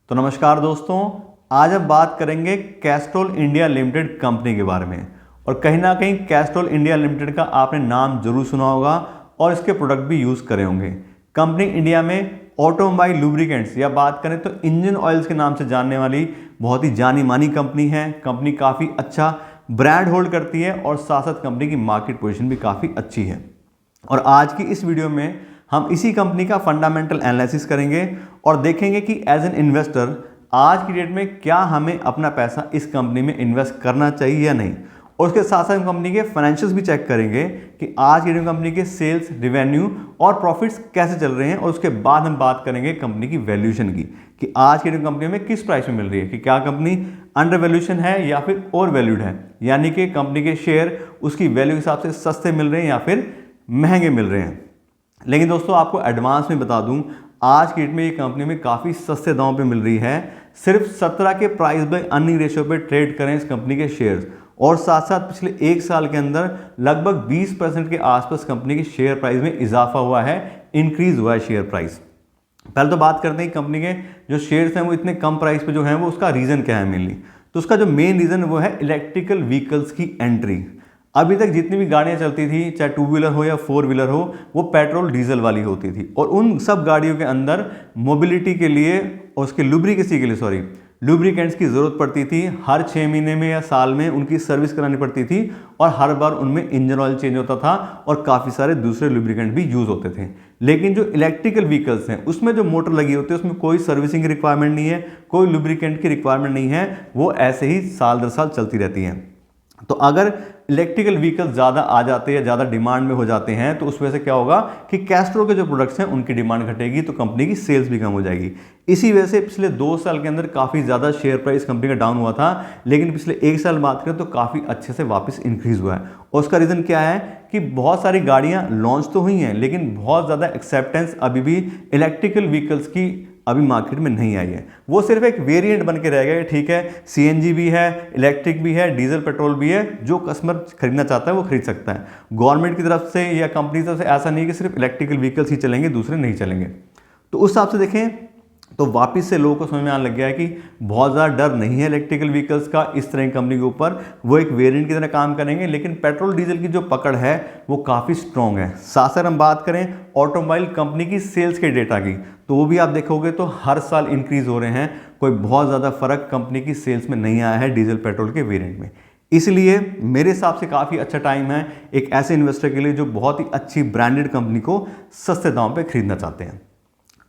तो नमस्कार दोस्तों, आज हम बात करेंगे कैस्ट्रॉल इंडिया लिमिटेड कंपनी के बारे में। और कहीं ना कहीं कैस्ट्रॉल इंडिया लिमिटेड का आपने नाम जरूर सुना होगा और इसके प्रोडक्ट भी यूज़ करे होंगे। कंपनी इंडिया में ऑटोमोबाइल लुब्रिकेंट्स या बात करें तो इंजन ऑयल्स के नाम से जानने वाली बहुत ही जानी मानी कंपनी है। कंपनी काफ़ी अच्छा ब्रांड होल्ड करती है और साथ साथ कंपनी की मार्केट पोजीशन भी काफ़ी अच्छी है। और आज की इस वीडियो में हम इसी कंपनी का फंडामेंटल एनालिसिस करेंगे और देखेंगे कि एज एन इन्वेस्टर आज की डेट में क्या हमें अपना पैसा इस कंपनी में इन्वेस्ट करना चाहिए या नहीं। और उसके साथ साथ कंपनी के फाइनेंशियल्स भी चेक करेंगे कि आज की डेट में कंपनी के सेल्स, रेवेन्यू और प्रॉफिट्स कैसे चल रहे हैं। और उसके बाद हम बात करेंगे कंपनी की वैल्यूएशन की कि आज की डेट में कंपनी में किस प्राइस में मिल रही है, कि क्या कंपनी अंडर वैल्यूएशन है या फिर ओवर वैल्यूड है, यानी कि कंपनी के शेयर उसकी वैल्यू के हिसाब से सस्ते मिल रहे हैं या फिर महंगे मिल रहे हैं। लेकिन दोस्तों आपको एडवांस में बता दूं, आज की डेट में ये कंपनी में काफ़ी सस्ते दामों पे मिल रही है। सिर्फ 17 के प्राइस बाय अर्निंग रेशियो पे ट्रेड करें इस कंपनी के शेयर्स, और साथ साथ पिछले एक साल के अंदर लगभग 20% के आसपास कंपनी के शेयर प्राइस में इजाफा हुआ है, इंक्रीज हुआ है शेयर प्राइस। पहले तो बात करते हैं कंपनी के जो शेयर्स हैं वो इतने कम प्राइस पे जो हैं वो उसका रीज़न क्या है मेनली। तो उसका जो मेन रीज़न वो है इलेक्ट्रिकल व्हीकल्स की एंट्री। अभी तक जितनी भी गाड़ियां चलती थी, चाहे टू व्हीलर हो या फोर व्हीलर हो, वो पेट्रोल डीजल वाली होती थी। और उन सब गाड़ियों के अंदर मोबिलिटी के लिए और उसके लुब्रिकेंट्स की ज़रूरत पड़ती थी। हर 6 महीने में या साल में उनकी सर्विस करानी पड़ती थी और हर बार उनमें इंजन ऑयल चेंज होता था और काफ़ी सारे दूसरे लुब्रिकेंट भी यूज़ होते थे। लेकिन जो इलेक्ट्रिकल व्हीकल्स हैं उसमें जो मोटर लगी होती है उसमें कोई सर्विसिंग की रिक्वायरमेंट नहीं है, कोई लुब्रिकेंट की रिक्वायरमेंट नहीं है, वो ऐसे ही साल दर साल चलती रहती हैं। तो अगर इलेक्ट्रिकल व्हीकल ज़्यादा आ जाते हैं या ज़्यादा डिमांड में हो जाते हैं तो उस वजह से क्या होगा कि कैस्ट्रॉल के जो प्रोडक्ट्स हैं उनकी डिमांड घटेगी, तो कंपनी की सेल्स भी कम हो जाएगी। इसी वजह से पिछले 2 साल के अंदर काफ़ी ज़्यादा शेयर प्राइस कंपनी का डाउन हुआ था, लेकिन पिछले 1 साल बात करें तो काफ़ी अच्छे से वापस इंक्रीज़ हुआ है। और उसका रीज़न क्या है कि बहुत सारी गाड़ियाँ लॉन्च तो हुई हैं लेकिन बहुत ज़्यादा एक्सेप्टेंस अभी भी इलेक्ट्रिकल व्हीकल्स की अभी मार्केट में नहीं आई है। वो सिर्फ एक वेरिएंट बन के रह गया। ठीक है, सीएनजी भी है, इलेक्ट्रिक भी है, डीजल पेट्रोल भी है, जो कस्टमर खरीदना चाहता है वो खरीद सकता है। गवर्नमेंट की तरफ से या कंपनी की तरफ से ऐसा नहीं है कि सिर्फ इलेक्ट्रिकल व्हीकल्स ही चलेंगे, दूसरे नहीं चलेंगे। तो उस हिसाब से देखें तो वापस से लोगों को समझ में आने लग गया है कि बहुत ज़्यादा डर नहीं है इलेक्ट्रिकल व्हीकल्स का इस तरह की कंपनी के ऊपर। वो एक वेरिएंट की तरह काम करेंगे, लेकिन पेट्रोल डीजल की जो पकड़ है वो काफ़ी स्ट्रॉन्ग है। साथ साथ हम बात करें ऑटोमोबाइल कंपनी की सेल्स के डेटा की, तो वो भी आप देखोगे तो हर साल इंक्रीज़ हो रहे हैं। कोई बहुत ज़्यादा फर्क कंपनी की सेल्स में नहीं आया है डीजल पेट्रोल के वेरिएंट में। इसलिए मेरे हिसाब से काफ़ी अच्छा टाइम है एक ऐसे इन्वेस्टर के लिए जो बहुत ही अच्छी ब्रांडेड कंपनी को सस्ते दाम पे खरीदना चाहते हैं।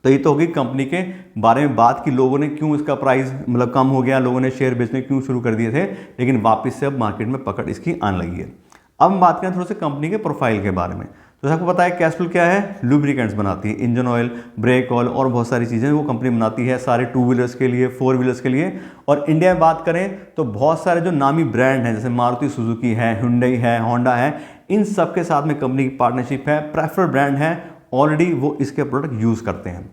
तो ये तो होगी कंपनी के बारे में बात कि लोगों ने क्यों इसका प्राइस मतलब कम हो गया, लोगों ने शेयर बेचने क्यों शुरू कर दिए थे, लेकिन वापस से अब मार्केट में पकड़ इसकी आने लगी है। अब हम बात करें थोड़ा सा कंपनी के प्रोफाइल के बारे में। तो आपको पता है कैस्ट्रॉल क्या है, लुब्रिकेंट्स बनाती है, इंजन ऑयल, ब्रेक ऑयल और बहुत सारी चीज़ें वो कंपनी बनाती है, सारे टू व्हीलर्स के लिए, फोर व्हीलर्स के लिए। और इंडिया में बात करें तो बहुत सारे जो नामी ब्रांड हैं जैसे मारुति सुजुकी है, हुंडई है, होंडा है, इन सब के साथ में कंपनी की पार्टनरशिप है, प्रेफर्ड ब्रांड है, ऑलरेडी वो इसके प्रोडक्ट यूज़ करते हैं।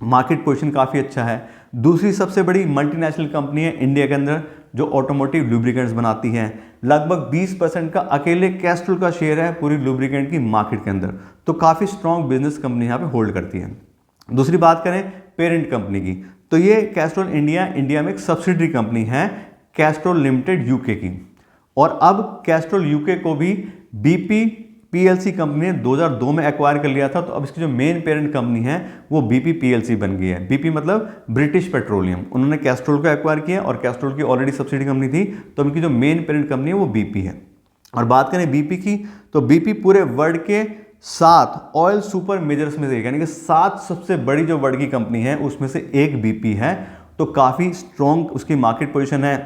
मार्केट पोजीशन काफ़ी अच्छा है। दूसरी सबसे बड़ी मल्टीनेशनल कंपनी है इंडिया के अंदर जो ऑटोमोटिव लुब्रिकेंट्स बनाती हैं। लगभग 20% का अकेले कैस्ट्रॉल का शेयर है पूरी लुब्रिकेंट की मार्केट के अंदर। तो काफ़ी स्ट्रॉन्ग बिजनेस कंपनी यहाँ पे होल्ड करती है। दूसरी बात करें पेरेंट कंपनी की, तो ये कैस्ट्रॉल इंडिया में एक सब्सिडरी कंपनी है, कैस्ट्रॉल लिमिटेड यूके की। और अब कैस्ट्रॉल यूके को भी बीपी पीएलसी कंपनी ने 2002 में एक्वायर कर लिया था। तो अब इसकी जो मेन पेरेंट कंपनी है वो बीपी पीएलसी बन गई है। बीपी मतलब ब्रिटिश पेट्रोलियम, उन्होंने कैस्ट्रॉल को एक्वायर किया और कैस्ट्रॉल की ऑलरेडी सब्सिडी कंपनी थी, तो उनकी जो मेन पेरेंट कंपनी है वो बीपी है। और बात करें बीपी की, तो बीपी पूरे वर्ल्ड के 7 ऑयल सुपर मेजर्स में से यानी कि 7 सबसे बड़ी जो वर्ल्ड की कंपनी है उसमें से एक बीपी है। तो काफ़ी स्ट्रॉन्ग उसकी मार्केट पोजिशन है।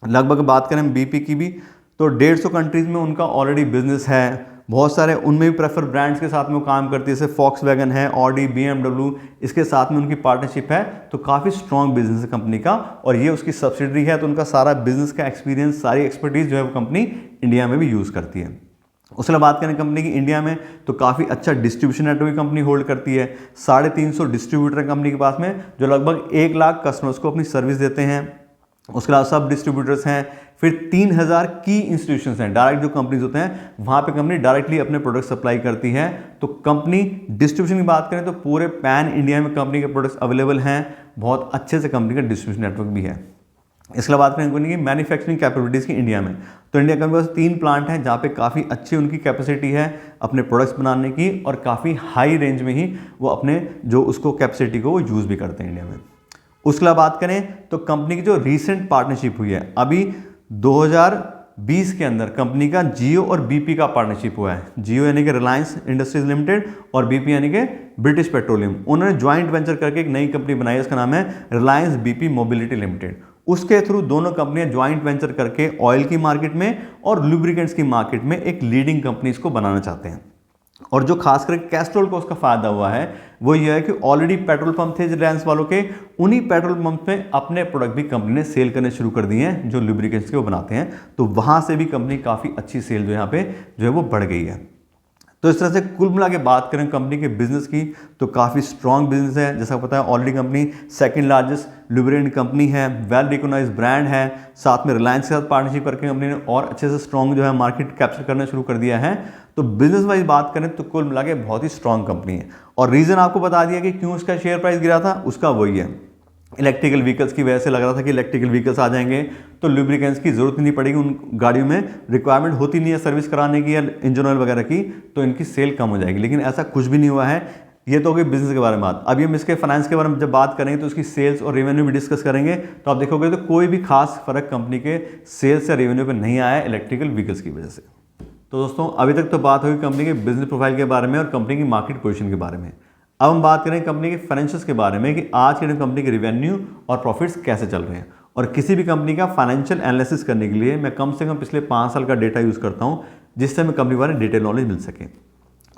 लगभग बात करें बीपी की भी तो 150 कंट्रीज़ में उनका ऑलरेडी बिजनेस है। बहुत सारे उनमें भी प्रेफर ब्रांड्स के साथ में वो काम करती है, जैसे फॉक्सवैगन है, ऑडी, बीएमडब्ल्यू, इसके साथ में उनकी पार्टनरशिप है। तो काफ़ी स्ट्रॉन्ग बिजनेस है कंपनी का और ये उसकी सब्सिडरी है। तो उनका सारा बिजनेस का एक्सपीरियंस, सारी एक्सपर्टीज़ जो है वो कंपनी इंडिया में भी यूज़ करती है। उसके बाद बात करें कंपनी की इंडिया में, तो काफ़ी अच्छा डिस्ट्रीब्यूशन नेटवर्क कंपनी होल्ड करती है। 350 डिस्ट्रीब्यूटर कंपनी के पास में जो लगभग 1 लाख कस्टमर्स को अपनी सर्विस देते हैं। उसके अलावा सब डिस्ट्रीब्यूटर्स हैं, फिर 3000 की इंस्टीट्यूशंस हैं, डायरेक्ट जो कंपनीज होते हैं वहाँ पे कंपनी डायरेक्टली अपने प्रोडक्ट सप्लाई करती है। तो कंपनी डिस्ट्रीब्यूशन की बात करें तो पूरे पैन इंडिया में कंपनी के प्रोडक्ट्स अवेलेबल हैं। बहुत अच्छे से कंपनी का डिस्ट्रीब्यूशन नेटवर्क भी है। इसके बाद करें कंपनी की मैन्युफैक्चरिंग कैपेबिलिटीज़ की इंडिया में, तो इंडिया के पास 3 प्लांट हैं जहाँ पे काफ़ी अच्छी उनकी कैपेसिटी है अपने प्रोडक्ट्स बनाने की, और काफ़ी हाई रेंज में ही वो अपने जो उसको कैपेसिटी को वो यूज़ भी करते हैं इंडिया में। उसके बाद बात करें तो कंपनी की जो रीसेंट पार्टनरशिप हुई है, अभी 2020 के अंदर कंपनी का जियो और बीपी का पार्टनरशिप हुआ है। जियो यानी कि रिलायंस इंडस्ट्रीज लिमिटेड और बीपी यानी कि ब्रिटिश पेट्रोलियम, उन्होंने ज्वाइंट वेंचर करके एक नई कंपनी बनाई है, इसका नाम है रिलायंस बीपी मोबिलिटी लिमिटेड। उसके थ्रू दोनों कंपनियां ज्वाइंट वेंचर करके ऑयल की मार्केट में और लुब्रिकेंट्स की मार्केट में एक लीडिंग कंपनी इसको बनाना चाहते हैं। और जो खासकर कैस्ट्रोल को उसका फायदा हुआ है वो ये है कि ऑलरेडी पेट्रोल पंप थे रिलायंस वालों के, उन्हीं पेट्रोल पंप में अपने प्रोडक्ट भी कंपनी ने सेल करने शुरू कर दिए हैं जो लुब्रिकेंट्स के वो बनाते हैं, तो वहां से भी कंपनी काफ़ी अच्छी सेल जो यहाँ पे जो है वो बढ़ गई है। तो इस तरह से कुल मिला के बात करें कंपनी के बिजनेस की तो काफ़ी स्ट्रॉन्ग बिजनेस है। जैसा पता है already company second largest lubricant company है, वेल रिकॉग्नाइज ब्रांड है, साथ में रिलायंस के साथ पार्टनरशिप करके कंपनी ने और अच्छे से स्ट्रॉन्ग जो है मार्केट कैप्चर करना शुरू कर दिया है। तो बिजनेस वाइज बात करें तो कुल मिला के बहुत ही स्ट्रॉन्ग कंपनी है। और रीज़न आपको बता दिया कि क्यों उसका शेयर प्राइस गिरा था, उसका वही है इलेक्ट्रिकल व्हीकल्स की वजह से लग रहा था कि इलेक्ट्रिकल व्हीकल्स आ जाएंगे तो लुब्रिकेंट्स की जरूरत नहीं पड़ेगी, उन गाड़ियों में रिक्वायरमेंट होती नहीं है सर्विस कराने की या इंजन ऑयल वगैरह की, तो इनकी सेल कम हो जाएगी। लेकिन ऐसा कुछ भी नहीं हुआ है। ये तो हो गई बिजनेस के बारे में बात। अभी हम इसके फाइनेंस के बारे में जब बात करेंगे तो उसकी सेल्स और रेवेन्यू भी डिस्कस करेंगे, तो आप देखोगे तो कोई भी खास फर्क कंपनी के सेल्स या रेवेन्यू पर नहीं आया इलेक्ट्रिकल व्हीकल्स की वजह से। तो दोस्तों अभी तक तो बात होगी कंपनी के बिजनेस प्रोफाइल के बारे में और कंपनी की मार्केट पोजीशन के बारे में। अब हम बात करें कंपनी के फाइनेंशियल्स के बारे में कि आज के दिन कंपनी के रेवेन्यू और प्रॉफिट्स कैसे चल रहे हैं। और किसी भी कंपनी का फाइनेंशियल एनालिसिस करने के लिए मैं कम से कम पिछले 5 साल का डेटा यूज़ करता हूं, जिससे हमें कंपनी के बारे में डिटेल नॉलेज मिल सके।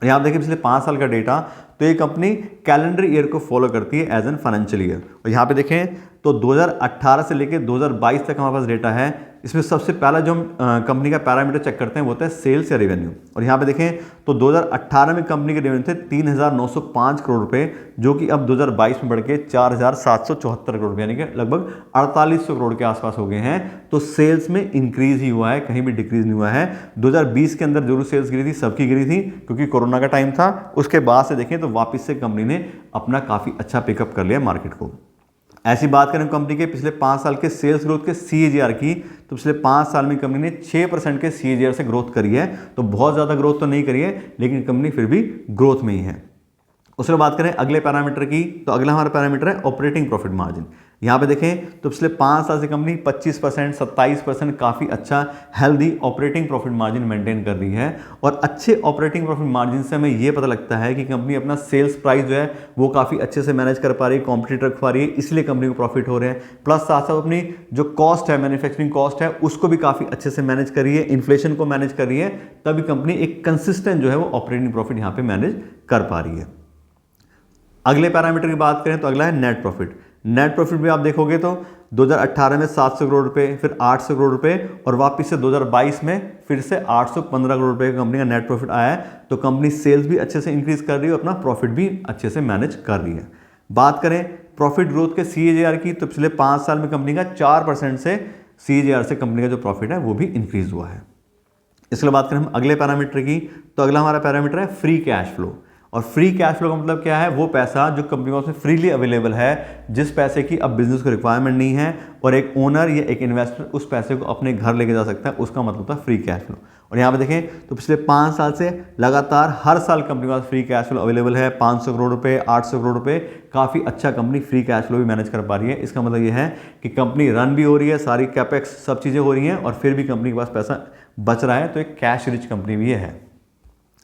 यहाँ आप देखिए पिछले 5 साल का डेटा, तो ये कंपनी कैलेंडर ईयर को फॉलो करती है एज एन फाइनेंशियल ईयर। और यहाँ पे देखें तो 2018 से लेकर 2022 तक हमारे पास डेटा है। इसमें सबसे पहला जो हम कंपनी का पैरामीटर चेक करते हैं वो होता है सेल्स या रेवेन्यू। और यहाँ पे देखें तो 2018 में कंपनी के रेवेन्यू थे 3,905 करोड़ रुपए, जो कि अब 2022 में बढ़ के 4,774 करोड़ रुपए यानी कि लगभग 4,800 करोड़ के आसपास हो गए हैं। तो सेल्स में इंक्रीज ही हुआ है, कहीं भी डिक्रीज नहीं हुआ है। 2020 के अंदर जरूर सेल्स गिरी थी, सबकी गिरी थी क्योंकि कोरोना का टाइम था। उसके बाद से देखें तो वापस से कंपनी ने अपना काफ़ी अच्छा पिकअप कर लिया मार्केट को। ऐसी बात करें कंपनी के पिछले 5 साल के सेल्स ग्रोथ के CAGR की, तो पिछले 5 साल में कंपनी ने 6% के CAGR से ग्रोथ करी है। तो बहुत ज़्यादा ग्रोथ तो नहीं करी है, लेकिन कंपनी फिर भी ग्रोथ में ही है। उसके बात करें अगले पैरामीटर की, तो अगला हमारा पैरामीटर है ऑपरेटिंग प्रॉफिट मार्जिन। यहाँ पे देखें तो पिछले 5 साल से कंपनी 25%, 27% काफ़ी अच्छा healthy operating profit margin maintain कर रही है। और अच्छे ऑपरेटिंग प्रॉफिट मार्जिन से हमें ये पता लगता है कि कंपनी अपना सेल्स प्राइस जो है वो काफ़ी अच्छे से मैनेज कर पा रही है, कॉम्पिटिटर रख पा रही है, इसलिए कंपनी को प्रॉफिट हो रहे हैं। प्लस साथ साथ अपनी जो कॉस्ट है, मैन्युफैक्चरिंग कॉस्ट है, उसको भी काफ़ी अच्छे से मैनेज कर रही है, इन्फ्लेशन को मैनेज कर रही है, तभी कंपनी एक कंसिस्टेंट जो है वो ऑपरेटिंग प्रॉफिट यहाँ पे मैनेज कर पा रही है। अगले पैरामीटर की बात करें तो अगला है नेट प्रॉफिट। नेट प्रॉफिट भी आप देखोगे तो 2018 में 700 करोड़ रुपए, फिर 800 करोड़ रुपए, और वापस से 2022 में फिर से 815 करोड़ रुपए का कंपनी का नेट प्रॉफिट आया है। तो कंपनी सेल्स भी अच्छे से इंक्रीज कर रही है, अपना प्रॉफिट भी अच्छे से मैनेज कर रही है। बात करें प्रॉफिट ग्रोथ के CAGR की, तो पिछले 5 साल में कंपनी का 4% से CAGR से कंपनी का जो प्रॉफिट है वो भी इंक्रीज हुआ है। इसके बाद बात करें हम अगले पैरामीटर की, तो अगला हमारा पैरामीटर है फ्री कैश फ्लो। और फ्री कैश फ्लो का मतलब क्या है, वो पैसा जो कंपनी के पास फ्रीली अवेलेबल है, जिस पैसे की अब बिजनेस को रिक्वायरमेंट नहीं है और एक ओनर या एक इन्वेस्टर उस पैसे को अपने घर लेके जा सकता है, उसका मतलब था फ्री कैश फ्लो। और यहाँ पे देखें तो पिछले 5 साल से लगातार हर साल कंपनी के पास फ्री कैश फ्लो अवेलेबल है, 500 करोड़ रुपए, 800 करोड़ रुपए, काफ़ी अच्छा कंपनी फ्री कैश फ्लो भी मैनेज कर पा रही है। इसका मतलब ये है कि कंपनी रन भी हो रही है, सारी कैपेक्स सब चीज़ें हो रही हैं और फिर भी कंपनी के पास पैसा बच रहा है, तो एक कैश रिच कंपनी भी है।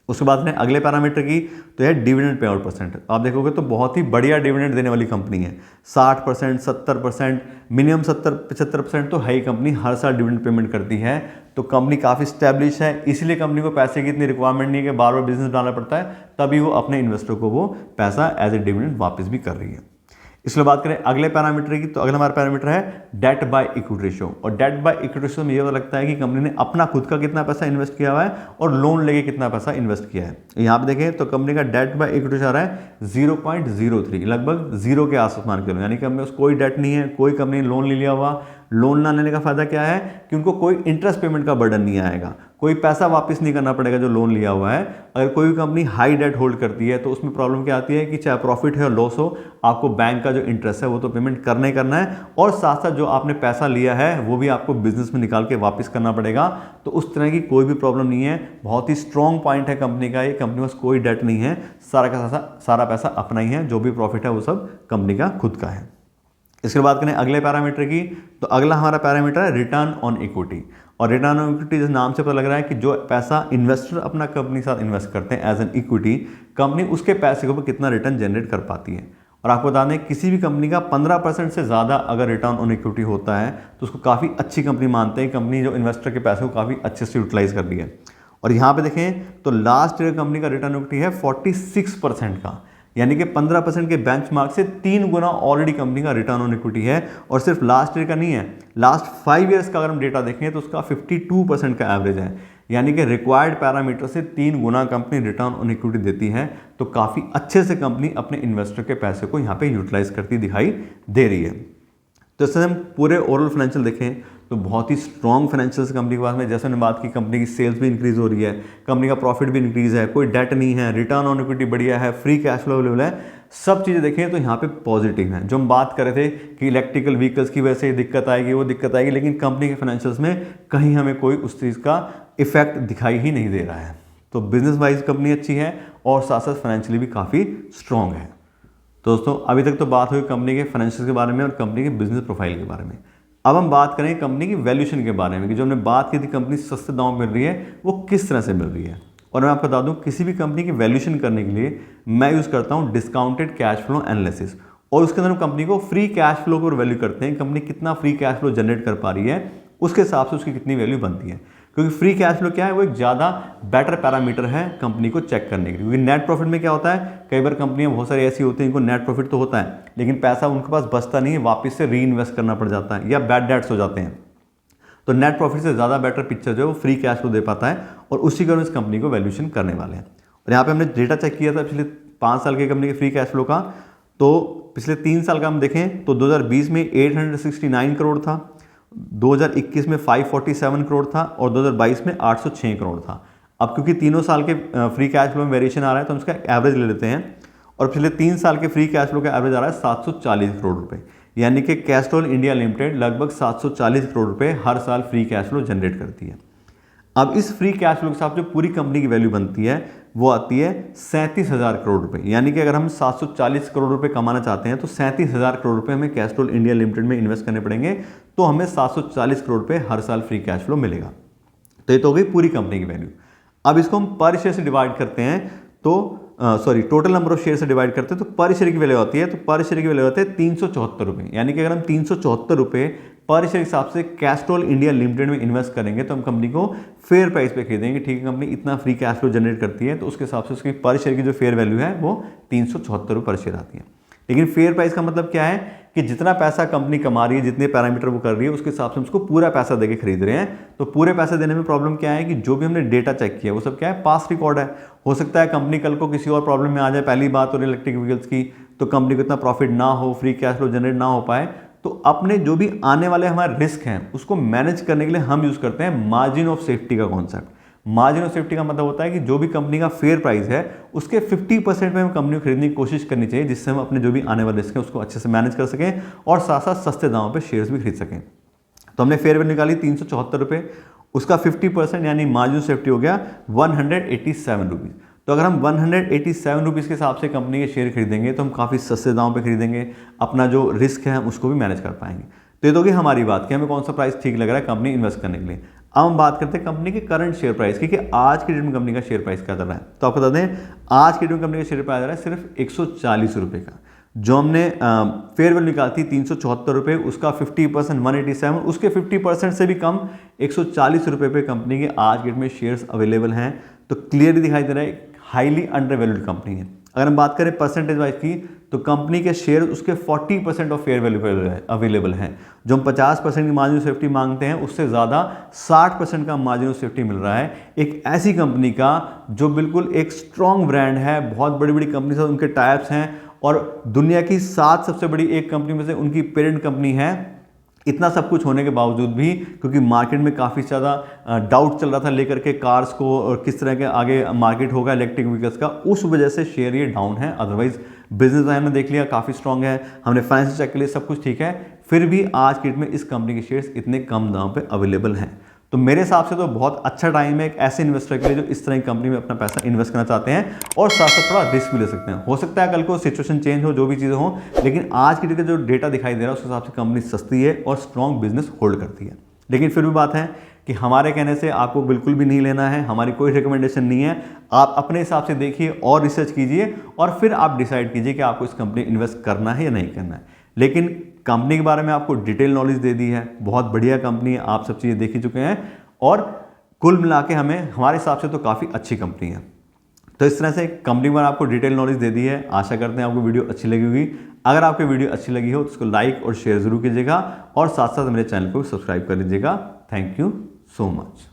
उसके बाद में अगले पैरामीटर की, तो है डिविडेंड पे आउट परसेंट। आप देखोगे तो बहुत ही बढ़िया डिविडेंड देने वाली कंपनी है। 60%, 70%, मिनिमम 70-75% तो है ही। कंपनी हर साल डिविडेंड पेमेंट करती है, तो कंपनी काफ़ी स्टैब्लिश है। इसलिए कंपनी को पैसे की इतनी रिक्वायरमेंट नहीं है कि बार बार बिजनेस डालना पड़ता है, तभी वो अपने इन्वेस्टर को वो पैसा एज ए डिविडेंड वापस भी कर रही है। इसलिए बात करें अगले पैरामीटर की, तो अगला हमारा पैरामीटर है डेट बाय इक्विटी रेशियो। और डेट बाय इक्विटी रेशियो में ये पता लगता है कि कंपनी ने अपना खुद का कितना पैसा इन्वेस्ट किया हुआ है और लोन लेके कितना पैसा इन्वेस्ट किया है। यहाँ पे देखें तो कंपनी का डेट बाय इक्विटी रेशियो आ रहा है 0.03, लगभग 0 के आसपास मान के लो, यानी कि हमें कोई डेट नहीं है, कोई कंपनी ने लोन ले लिया हुआ, लोन ना लेने का फ़ायदा क्या है कि उनको कोई इंटरेस्ट पेमेंट का बर्डन नहीं आएगा, कोई पैसा वापस नहीं करना पड़ेगा जो लोन लिया हुआ है। अगर कोई भी कंपनी हाई डेट होल्ड करती है तो उसमें प्रॉब्लम क्या आती है कि चाहे प्रॉफिट है और लॉस हो, आपको बैंक का जो इंटरेस्ट है वो तो पेमेंट करना ही करना है, और साथ साथ जो आपने पैसा लिया है वो भी आपको बिजनेस में निकाल के वापस करना पड़ेगा। तो उस तरह की कोई भी प्रॉब्लम नहीं है, बहुत ही स्ट्रॉन्ग पॉइंट है कंपनी का ये। कंपनी में कोई डेट नहीं है, सारा का सारा पैसा अपना ही है, जो भी प्रॉफिट है वो सब कंपनी का खुद का है। इसके बाद करें अगले पैरामीटर की, तो अगला हमारा पैरामीटर है रिटर्न ऑन इक्विटी। और रिटर्न ऑन इक्विटी जिस नाम से पता लग रहा है कि जो पैसा इन्वेस्टर अपना कंपनी के साथ इन्वेस्ट करते हैं एज एन इक्विटी, कंपनी उसके पैसे के ऊपर कितना रिटर्न जनरेट कर पाती है। और आपको बता दें किसी भी कंपनी का 15% से ज़्यादा अगर रिटर्न ऑन इक्विटी होता है तो उसको काफ़ी अच्छी कंपनी मानते हैं, कंपनी जो इन्वेस्टर के पैसे को काफ़ी अच्छे से यूटिलाइज कर रही है। और यहाँ पे देखें तो लास्ट ईयर कंपनी का रिटर्न इक्विटी है 46% का, यानी कि 15% के बेंचमार्क से 3 गुना ऑलरेडी कंपनी का रिटर्न ऑन इक्विटी है। और सिर्फ लास्ट ईयर का नहीं है, लास्ट 5 ईयर्स का अगर हम डेटा देखें तो उसका 52% का एवरेज है, यानी कि रिक्वायर्ड पैरामीटर से 3 गुना कंपनी रिटर्न ऑन इक्विटी देती है। तो काफ़ी अच्छे से कंपनी अपने इन्वेस्टर के पैसे को यहाँ पे यूटिलाइज करती दिखाई दे रही है। तो इससे हम पूरे ओवरऑल फाइनेंशियल देखें तो बहुत ही स्ट्रॉन्ग फाइनेंशियल्स कंपनी के पास में, जैसे हमने बात की कंपनी की सेल्स भी इंक्रीज हो रही है, कंपनी का प्रॉफिट भी इंक्रीज है, कोई डेट नहीं है, रिटर्न ऑन इक्विटी बढ़िया है, फ्री कैश फ्लो अवेलेबल है, सब चीज़ें देखें तो यहाँ पे पॉजिटिव हैं। जो हम बात कर रहे थे कि इलेक्ट्रिकल व्हीकल्स की वजह से दिक्कत आएगी, वो दिक्कत आएगी, लेकिन कंपनी के फाइनेंशियल्स में कहीं हमें कोई उस चीज़ का इफेक्ट दिखाई ही नहीं दे रहा है। तो बिजनेस वाइज कंपनी अच्छी है और साथ साथ फाइनेंशियली भी काफ़ी स्ट्रॉन्ग है। दोस्तों अभी तक तो बात हुई कंपनी के फाइनेंशियल के बारे में और कंपनी के बिजनेस प्रोफाइल के बारे में। अब हम बात करें कंपनी की वैल्यूएशन के बारे में कि जो हमने बात की थी कंपनी सस्ते दाम मिल रही है वो किस तरह से मिल रही है। और मैं आपको बता दूं किसी भी कंपनी की वैल्यूएशन करने के लिए मैं यूज़ करता हूं डिस्काउंटेड कैश फ्लो एनालिसिस, और उसके अंदर हम कंपनी को फ्री कैश फ्लो पर वैल्यू करते हैं, कंपनी कितना फ्री कैश फ्लो जनरेट कर पा रही है उसके हिसाब से उसकी कितनी वैल्यू बनती है। क्योंकि फ्री कैश फ्लो क्या है, वो एक ज़्यादा बेटर पैरामीटर है कंपनी को चेक करने के लिए। क्योंकि नेट प्रॉफिट में क्या होता है, कई बार कंपनियां बहुत सारी ऐसी होती हैं इनको नेट प्रॉफिट तो होता है लेकिन पैसा उनके पास बचता नहीं है, वापस से री इन्वेस्ट करना पड़ जाता है या बैड डेट्स हो जाते हैं। तो नेट प्रॉफिट से ज़्यादा बेटर पिक्चर जो है वो फ्री कैश फ्लो दे पाता है, और उसी कारण इस कंपनी को वैल्यूएशन करने वाले हैं। और यहाँ पे हमने डेटा चेक किया था पिछले 5 साल के कंपनी के फ्री कैश फ्लो का। तो पिछले 3 साल का हम देखें तो 2020 में 869 करोड़ था, 2021 में 547 करोड़ था और 2022 में 806 करोड़ था। अब क्योंकि तीनों साल के फ्री कैश फ्लो में वेरिएशन आ रहा है तो हम इसका एवरेज ले लेते हैं, और पिछले 3 साल के फ्री कैश फ्लो का एवरेज आ रहा है 740 करोड़ रुपए, यानी कि कैस्ट्रॉल इंडिया लिमिटेड लगभग 740 करोड़ रुपए हर साल फ्री कैश फ्लो जनरेट करती है। अब इस फ्री कैश फ्लो के साथ जो पूरी कंपनी की वैल्यू बनती है वो आती है 37,000 करोड़ रुपए, यानी कि अगर हम 740 करोड़ रुपए कमाना चाहते हैं तो 37,000 करोड़ रुपए हमें कैस्ट्रॉल इंडिया लिमिटेड में इन्वेस्ट करने पड़ेंगे, तो हमें 740 करोड़ रुपए हर साल फ्री कैश फ्लो मिलेगा। तो ये तो हो गई पूरी कंपनी की वैल्यू। अब इसको हम पर शेयर से डिवाइड करते हैं तो टोटल नंबर ऑफ शेयर से डिवाइड करते हैं तो पर शेयर की वैल्यू आती है, तो पर शेयर की वैल्यू आती है 374 रुपये, यानी कि अगर हम 374 रुपये पर शेयर के हिसाब से कैस्ट्रॉल इंडिया लिमिटेड में इन्वेस्ट करेंगे तो हम कंपनी को फेयर प्राइस पे खरीदेंगे। ठीक है, कंपनी इतना फ्री कैश फ्लो जनरेट करती है तो उसके हिसाब से उसकी पर शेयर की जो फेयर वैल्यू है वो 374 रुपये पर शेयर आती है। लेकिन फेयर प्राइस का मतलब क्या है कि जितना पैसा कंपनी कमा रही है, जितने पैरामीटर वो कर रही है उसके हिसाब से हम उसको पूरा पैसा देके खरीद रहे हैं। तो पूरे पैसे देने में प्रॉब्लम क्या है कि जो भी हमने डेटा चेक किया वो सब क्या है, पास्ट रिकॉर्ड है। हो सकता है कंपनी कल को किसी और प्रॉब्लम में आ जाए, पहली बात और इलेक्ट्रिक व्हीकल्स की, तो कंपनी को इतना प्रॉफिट ना हो, फ्री कैश फ्लो जनरेट ना हो पाए, तो अपने जो भी आने वाले हमारे रिस्क हैं उसको मैनेज करने के लिए हम यूज़ करते हैं मार्जिन ऑफ सेफ्टी का कॉन्सेप्ट। मार्जिन ऑफ सेफ्टी का मतलब होता है कि जो भी कंपनी का फेयर प्राइस है उसके 50% में हम कंपनी को खरीदने की कोशिश करनी चाहिए, जिससे हम अपने जो भी आने वाले रिस्क हैं उसको अच्छे से मैनेज कर सकें और साथ साथ सस्ते दामों पे शेयर्स भी खरीद सकें। तो हमने फेयर वैल्यू निकाली 374 रुपये, उसका 50% यानी मार्जिन ऑफ सेफ्टी हो गया 187 रुपीज़। तो अगर हम 187 रुपीज़ के हिसाब से कंपनी के शेयर खरीदेंगे तो हम काफ़ी सस्ते दामों पे खरीदेंगे, अपना जो रिस्क है उसको भी मैनेज कर पाएंगे। तो ये तो होगी हमारी बात कि हमें कौन सा प्राइस ठीक लग रहा है कंपनी इन्वेस्ट करने के लिए। अब हम बात करते हैं कंपनी के करंट शेयर प्राइस की कि आज की डेट में कंपनी का शेयर प्राइस क्या चल रहा है। तो आपको बता दें आज की डेट में कंपनी का शेयर प्राइस आ रहा है सिर्फ 140 रुपये का। जो हमने फेयर वैल्यू निकाली थी 374 रुपये, उसका 50% 187, उसके 50% से भी कम 140 रुपये पे कंपनी के आज की डेट में शेयर्स अवेलेबल हैं। तो क्लियरली दिखाई दे रहा है हाईली अंडर वैल्यूड कंपनी है। अगर हम बात करें परसेंटेज वाइज की तो कंपनी के शेयर उसके 40% ऑफ फेयर वैल्यू अवेलेबल हैं। जो हम 50% की मार्जिन ऑफ सेफ्टी मांगते हैं उससे ज़्यादा 60% का मार्जिन ऑफ सेफ्टी मिल रहा है एक ऐसी कंपनी का जो बिल्कुल एक स्ट्रॉन्ग ब्रांड है, बहुत बड़ी बड़ी कंपनी से उनके टाइप्स हैं और दुनिया की 7 सबसे बड़ी एक कंपनी में से उनकी पेरेंट कंपनी है इतना सब कुछ होने के बावजूद भी, क्योंकि मार्केट में काफ़ी ज़्यादा डाउट चल रहा था लेकर के कार्स को और किस तरह के आगे मार्केट होगा इलेक्ट्रिक व्हीकल्स का, उस वजह से शेयर ये डाउन है। अदरवाइज बिजनेस हमने देख लिया काफ़ी स्ट्रांग है, हमने फाइनेंशियल चेक के लिए सब कुछ ठीक है, फिर भी आज की डेट में इस कंपनी के शेयर्स इतने कम दाम पे अवेलेबल हैं। तो मेरे हिसाब से तो बहुत अच्छा टाइम है एक ऐसे इन्वेस्टर के लिए जो इस तरह की कंपनी में अपना पैसा इन्वेस्ट करना चाहते हैं और साथ साथ थोड़ा रिस्क भी ले सकते हैं। हो सकता है कल को सिचुएशन चेंज हो, जो भी चीज़ें हो, लेकिन आज की डेट जो डेटा दिखाई दे रहा है उस हिसाब से कंपनी सस्ती है और स्ट्रॉन्ग बिजनेस होल्ड करती है। लेकिन फिर भी बात है कि हमारे कहने से आपको बिल्कुल भी नहीं लेना है, हमारी कोई रिकमेंडेशन नहीं है। आप अपने हिसाब से देखिए और रिसर्च कीजिए और फिर आप डिसाइड कीजिए कि आपको इस कंपनी इन्वेस्ट करना है या नहीं करना है। लेकिन कंपनी के बारे में आपको डिटेल नॉलेज दे दी है, बहुत बढ़िया कंपनी है, आप सब चीज़ें देख ही चुके हैं और कुल मिला के हमारे हिसाब से तो काफ़ी अच्छी कंपनी है। तो इस तरह से कंपनी पर आपको डिटेल नॉलेज दे दी है। आशा करते हैं आपको वीडियो अच्छी लगी होगी। अगर आपको वीडियो अच्छी लगी हो तो उसको लाइक और शेयर जरूर कीजिएगा और साथ साथ मेरे चैनल को सब्सक्राइब कर लीजिएगा। Thank you so much.